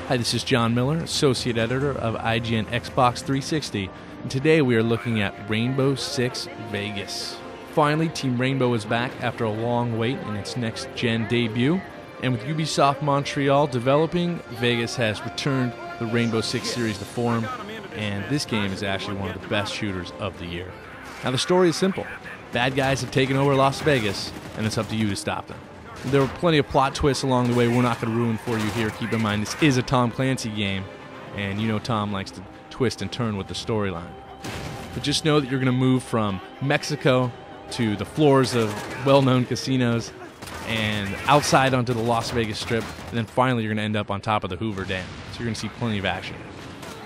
Hi, this is John Miller, Associate Editor of IGN Xbox 360, and today we are looking at Rainbow Six Vegas. Finally, Team Rainbow is back after a long wait in its next-gen debut, and with Ubisoft Montreal developing, Vegas has returned the Rainbow Six series to form, and this game is actually one of the best shooters of the year. Now, the story is simple. Bad guys have taken over Las Vegas, and it's up to you to stop them. There were plenty of plot twists along the way we're not going to ruin for you here. Keep in mind, this is a Tom Clancy game, and you know Tom likes to twist and turn with the storyline. But just know that you're going to move from Mexico to the floors of well-known casinos and outside onto the Las Vegas Strip, and then finally you're going to end up on top of the Hoover Dam. So you're going to see plenty of action.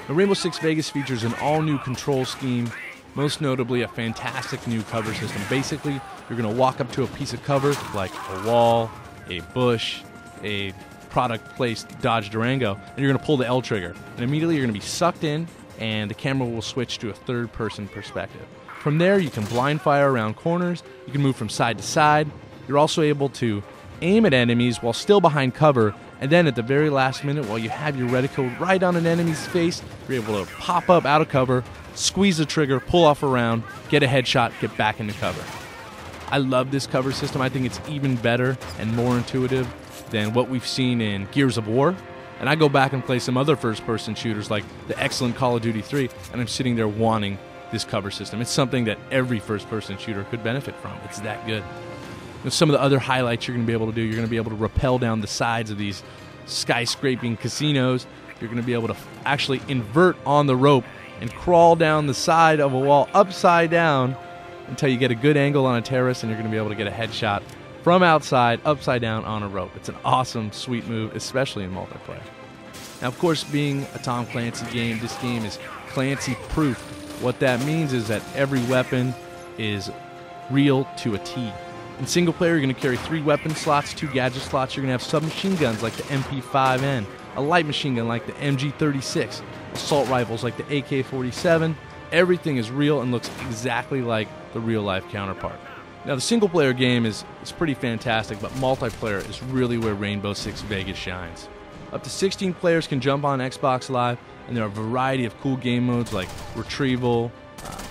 Now, Rainbow Six Vegas features an all-new control scheme, most notably a fantastic new cover system. Basically, you're going to walk up to a piece of cover like a wall, a bush, a product-placed Dodge Durango, and you're going to pull the L trigger. And immediately you're going to be sucked in, and the camera will switch to a third-person perspective. From there, you can blind fire around corners, you can move from side to side. You're also able to aim at enemies while still behind cover, and then at the very last minute, while you have your reticle right on an enemy's face, you're able to pop up out of cover, squeeze the trigger, pull off a round, get a headshot, get back into cover. I love this cover system. I think it's even better and more intuitive than what we've seen in Gears of War. And I go back and play some other first-person shooters like the excellent Call of Duty 3, and I'm sitting there wanting this cover system. It's something that every first-person shooter could benefit from. It's that good. Now, some of the other highlights you're going to be able to do, you're going to be able to rappel down the sides of these skyscraping casinos. You're going to be able to actually invert on the rope and crawl down the side of a wall upside down until you get a good angle on a terrace, and you're going to be able to get a headshot from outside, upside down on a rope. It's an awesome, sweet move, especially in multiplayer. Now, of course, being a Tom Clancy game, this game is Clancy-proof. What that means is that every weapon is real to a T. In single player, you're going to carry 3 weapon slots, 2 gadget slots. You're going to have submachine guns like the MP5N, a light machine gun like the MG36, assault rifles like the AK-47. Everything is real and looks exactly like the real-life counterpart. Now, the single-player game is pretty fantastic, but multiplayer is really where Rainbow Six Vegas shines. Up to 16 players can jump on Xbox Live, and there are a variety of cool game modes like Retrieval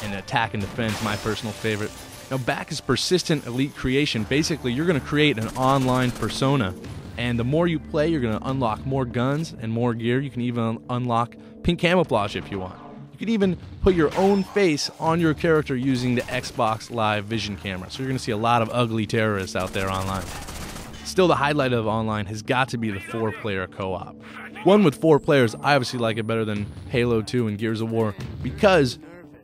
and Attack and Defense, my personal favorite. Now, back is persistent elite creation. Basically, you're going to create an online persona, and the more you play, you're going to unlock more guns and more gear. You can even unlock pink camouflage if you want. You can even put your own face on your character using the Xbox Live Vision camera. So you're going to see a lot of ugly terrorists out there online. Still, the highlight of online has got to be the 4-player co-op. One with 4 players, I obviously like it better than Halo 2 and Gears of War because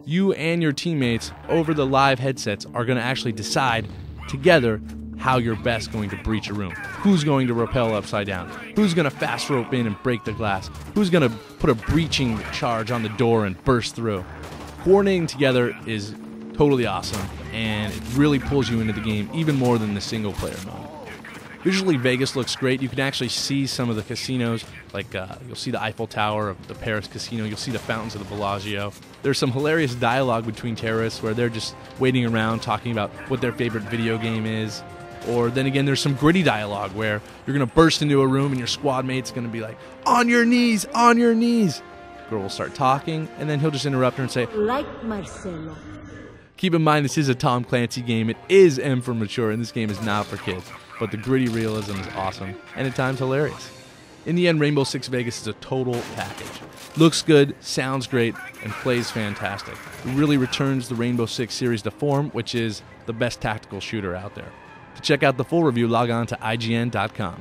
you and your teammates over the live headsets are going to actually decide together how you're best going to breach a room. Who's going to rappel upside down? Who's going to fast rope in and break the glass? Who's going to put a breaching charge on the door and burst through? Coordinating together is totally awesome, and it really pulls you into the game even more than the single player mode. Visually, Vegas looks great. You can actually see some of the casinos, like you'll see the Eiffel Tower of the Paris Casino. You'll see the fountains of the Bellagio. There's some hilarious dialogue between terrorists where they're just waiting around talking about what their favorite video game is. Or then again, there's some gritty dialogue where you're going to burst into a room and your squad mate's going to be like, "On your knees, on your knees." The girl will start talking, and then he'll just interrupt her and say, "Like Marcelo." Keep in mind, this is a Tom Clancy game. It is M for mature, and this game is not for kids. But the gritty realism is awesome, and at times hilarious. In the end, Rainbow Six Vegas is a total package. Looks good, sounds great, and plays fantastic. It really returns the Rainbow Six series to form, which is the best tactical shooter out there. To check out the full review, log on to IGN.com.